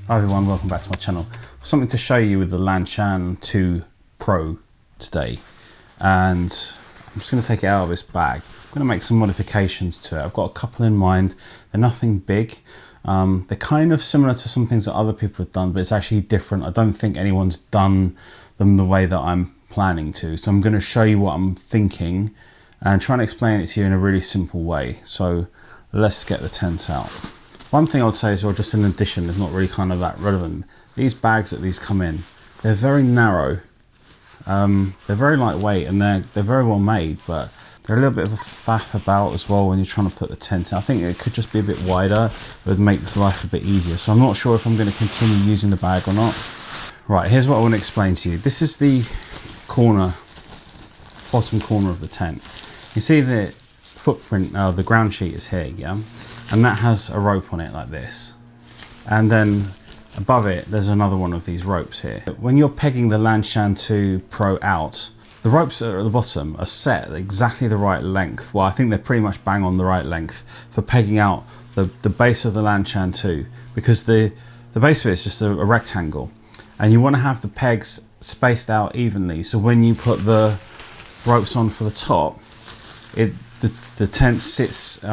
Hi everyone, welcome back to my channel. Something to show you with the Lanshan 2 Pro today, and I'm just going to take it out of this bag. I'm going to make some modifications to it. I've got a couple in mind. They're nothing big. They're kind of similar to some things that other people have done, but it's actually different. I don't think anyone's done them the way that I'm planning to. So I'm going to show you what I'm thinking and try and explain it to you in a really simple way. So let's get the tent out. One thing I would say is, well, just an addition, it's not really kind of that relevant. These bags that these come in, they're very narrow. They're very lightweight and they're very well made, but they're a little bit of a faff about as well when you're trying to put the tent in. I think it could just be a bit wider. It would make life a bit easier. So I'm not sure if I'm going to continue using the bag or not. Right, here's what I want to explain to you. This is the bottom corner of the tent. You see the footprint, the ground sheet is here, yeah? And that has a rope on it like this. And then above it, there's another one of these ropes here. When you're pegging the Lanshan 2 Pro out, the ropes that are at the bottom are set at exactly the right length. Well, I think they're pretty much bang on the right length for pegging out the base of the Lanshan 2, because the base of it is just a rectangle. And you want to have the pegs spaced out evenly. So when you put the ropes on for the top, the tent sits,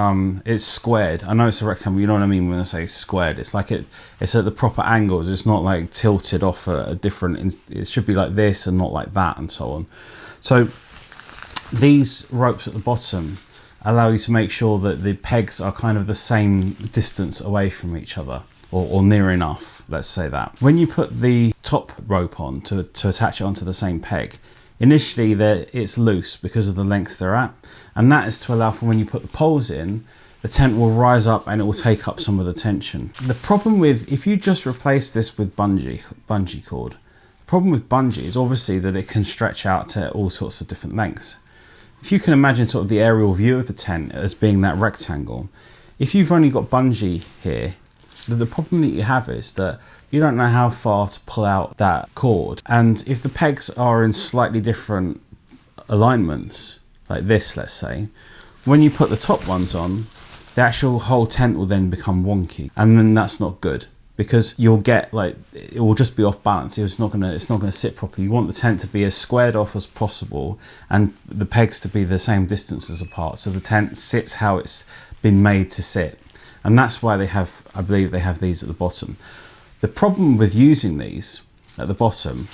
it's squared. I know it's a rectangle, you know what I mean when I say squared. It's like it's at the proper angles. It's not like tilted off a different, it should be like this and not like that and so on. So these ropes at the bottom allow you to make sure that the pegs are kind of the same distance away from each other, or near enough, let's say that. When you put the top rope on to attach it onto the same peg, initially it's loose because of the length they're at, and that is to allow for when you put the poles in, the tent will rise up and it will take up some of the tension. The problem with, if you just replace this with bungee cord, the problem with bungee is obviously that it can stretch out to all sorts of different lengths. If you can imagine sort of the aerial view of the tent as being that rectangle, if you've only got bungee here, the problem that you have is that you don't know how far to pull out that cord. And if the pegs are in slightly different alignments, like this, let's say, when you put the top ones on, the actual whole tent will then become wonky. And then that's not good, because you'll get like, it will just be off balance. It's not gonna sit properly. You want the tent to be as squared off as possible and the pegs to be the same distances apart. So the tent sits how it's been made to sit. And that's why they have, I believe they have these at the bottom. The problem with using these at the bottom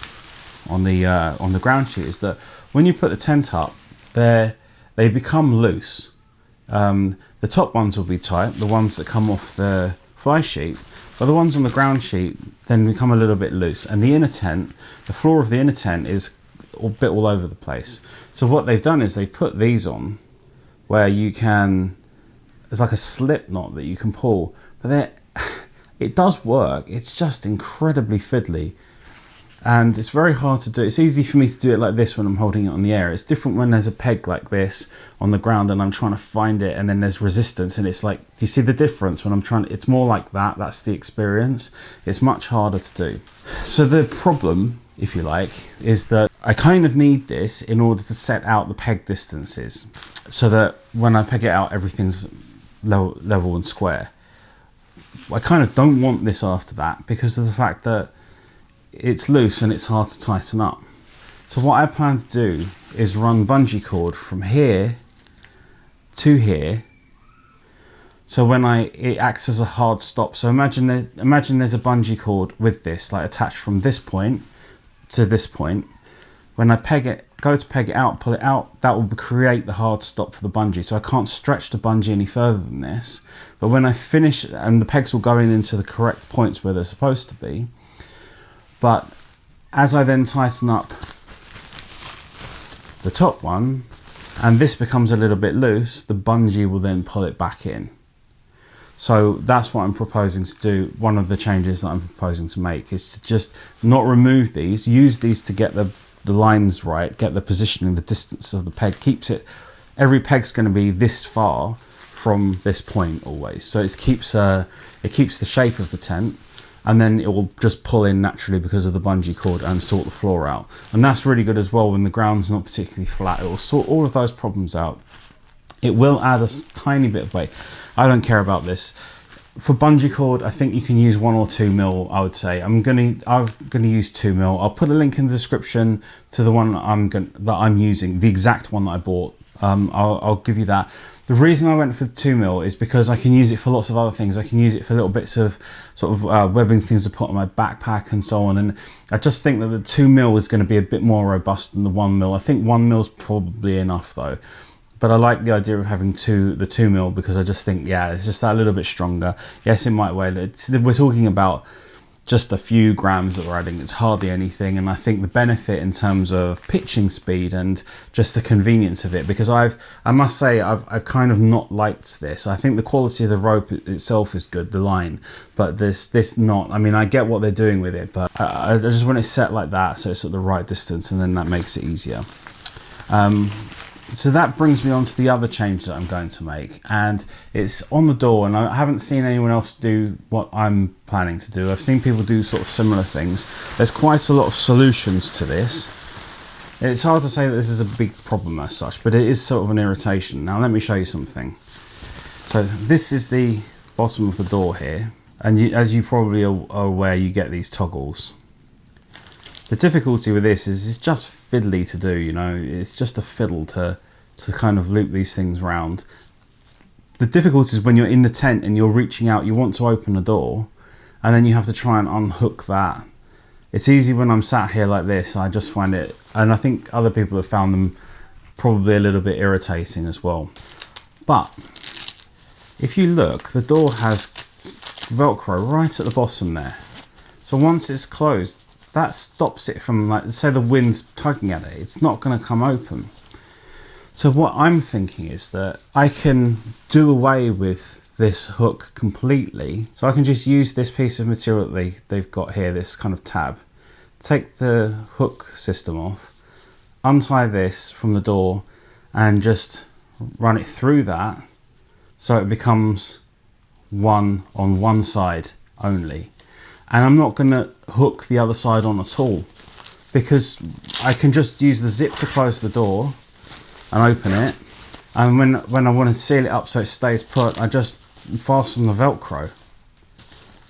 on the ground sheet is that when you put the tent up, they become loose. The top ones will be tight, the ones that come off the fly sheet, but the ones on the ground sheet then become a little bit loose. And the inner tent, the floor of the inner tent is a bit all over the place. So what they've done is they put these on where you can, there's like a slip knot that you can pull, but it does work. It's just incredibly fiddly, and it's very hard to do. It's easy for me to do it like this when I'm holding it on the air. It's different when there's a peg like this on the ground and I'm trying to find it, and then there's resistance, and it's like, do you see the difference when I'm trying to, it's more like that. That's the experience. It's much harder to do. So the problem, if you like, is that I kind of need this in order to set out the peg distances, so that when I peg it out, everything's level and square. I kind of don't want this after that because of the fact that it's loose and it's hard to tighten up. So what I plan to do is run bungee cord from here to here. So when it acts as a hard stop. So imagine there's a bungee cord with this, like attached from this point to this point. When I go to peg it out, pull it out, that will create the hard stop for the bungee. So I can't stretch the bungee any further than this. But when I finish, and the pegs will go into the correct points where they're supposed to be. But as I then tighten up the top one, and this becomes a little bit loose, the bungee will then pull it back in. So that's what I'm proposing to do. One of the changes that I'm proposing to make is to just not remove these, use these to get the lines right, get the positioning, the distance of the peg, keeps it, every peg's going to be this far from this point always. So it keeps the shape of the tent, and then it will just pull in naturally because of the bungee cord and sort the floor out. And that's really good as well when the ground's not particularly flat. It will sort all of those problems out. It will add a tiny bit of weight. I don't care about this. For bungee cord, I think you can use 1 or 2 mil. I would say I'm gonna use 2 mil. I'll put a link in the description to the one that I'm using, the exact one that I bought. I'll give you that. The reason I went for 2 mil is because I can use it for lots of other things. I can use it for little bits of sort of webbing things to put on my backpack and so on. And I just think that the 2 mil is going to be a bit more robust than the 1 mil. I think 1 mil is probably enough though. But I like the idea of having the 2 mil because I just think, yeah, it's just that little bit stronger. Yes, it might weigh. We're talking about just a few grams that we're adding. It's hardly anything. And I think the benefit in terms of pitching speed and just the convenience of it, because I must say, I've kind of not liked this. I think the quality of the rope itself is good, the line, but this not. I mean, I get what they're doing with it, but I just want it set like that so it's at the right distance, and then that makes it easier. So that brings me on to the other change that I'm going to make, and it's on the door, and I haven't seen anyone else do what I'm planning to do. I've seen people do sort of similar things. There's quite a lot of solutions to this. It's hard to say that this is a big problem as such, but it is sort of an irritation. Now let me show you something. So this is the bottom of the door here, and as you probably are aware, you get these toggles. The difficulty with this is it's just fiddly to do, you know, it's just a fiddle to kind of loop these things round. The difficulty is when you're in the tent and you're reaching out, you want to open the door, and then you have to try and unhook that. It's easy when I'm sat here like this, I just find it, and I think other people have found them probably a little bit irritating as well. But if you look, the door has Velcro right at the bottom there. So once it's closed, that stops it from, like, say the wind's tugging at it, it's not going to come open. So what I'm thinking is that I can do away with this hook completely. So I can just use this piece of material that they've got here, this kind of tab, take the hook system off, untie this from the door, and just run it through that so it becomes one on one side only. And I'm not going to hook the other side on at all, because I can just use the zip to close the door and open it, and when I want to seal it up so it stays put, I just fasten the Velcro.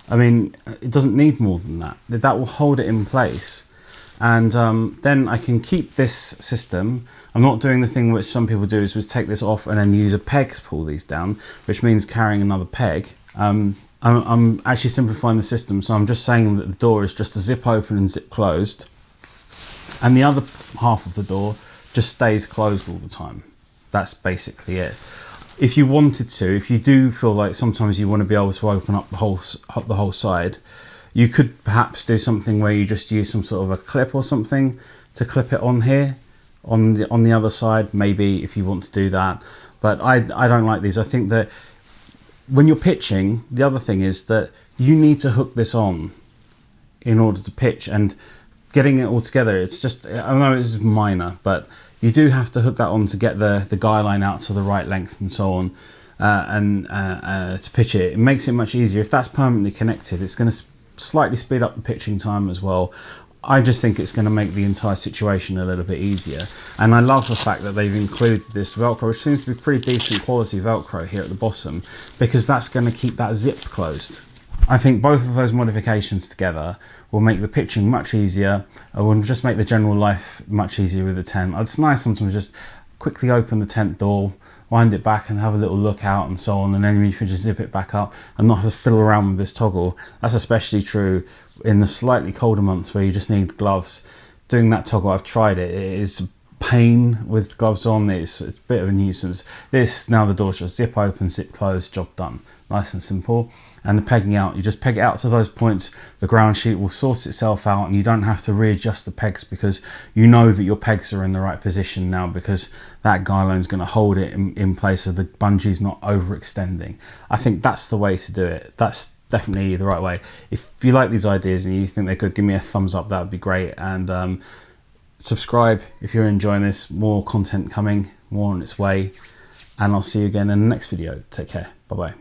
I mean, it doesn't need more than that. That will hold it in place, and then I can keep this system. I'm not doing the thing which some people do, is take this off and then use a peg to pull these down, which means carrying another peg. I'm actually simplifying the system, so I'm just saying that the door is just a zip open and zip closed, and the other half of the door just stays closed all the time. That's basically it. If you wanted to, if you do feel like sometimes you want to be able to open up the whole side, you could perhaps do something where you just use some sort of a clip or something to clip it on here, on the other side, maybe, if you want to do that. But I don't like these. I think that when you're pitching, the other thing is that you need to hook this on in order to pitch, and getting it all together, it's just, I know it's minor, but you do have to hook that on to get the guy line out to the right length and so on, and to pitch it. It makes it much easier. If that's permanently connected, it's going to slightly speed up the pitching time as well. I just think it's going to make the entire situation a little bit easier. And I love the fact that they've included this Velcro, which seems to be pretty decent quality Velcro here at the bottom, because that's going to keep that zip closed. I think both of those modifications together will make the pitching much easier. It will just make the general life much easier with the tent. It's nice sometimes just quickly open the tent door, wind it back and have a little look out and so on, and then you can just zip it back up and not have to fiddle around with this toggle. That's especially true in the slightly colder months where you just need gloves. Doing that toggle, I've tried it, it is pain with gloves on. It's a bit of a nuisance. This, now the door's just zip open, zip close, job done. Nice and simple. And the pegging out, you just peg it out to those points, the ground sheet will sort itself out, and you don't have to readjust the pegs, because you know that your pegs are in the right position now, because that guy line's going to hold it in place so the bungee's not overextending. I think that's the way to do it. That's definitely the right way. If you like these ideas and you think they're good, give me a thumbs up, that would be great. And subscribe if you're enjoying this. More content coming, more on its way, and I'll see you again in the next video. Take care. Bye bye.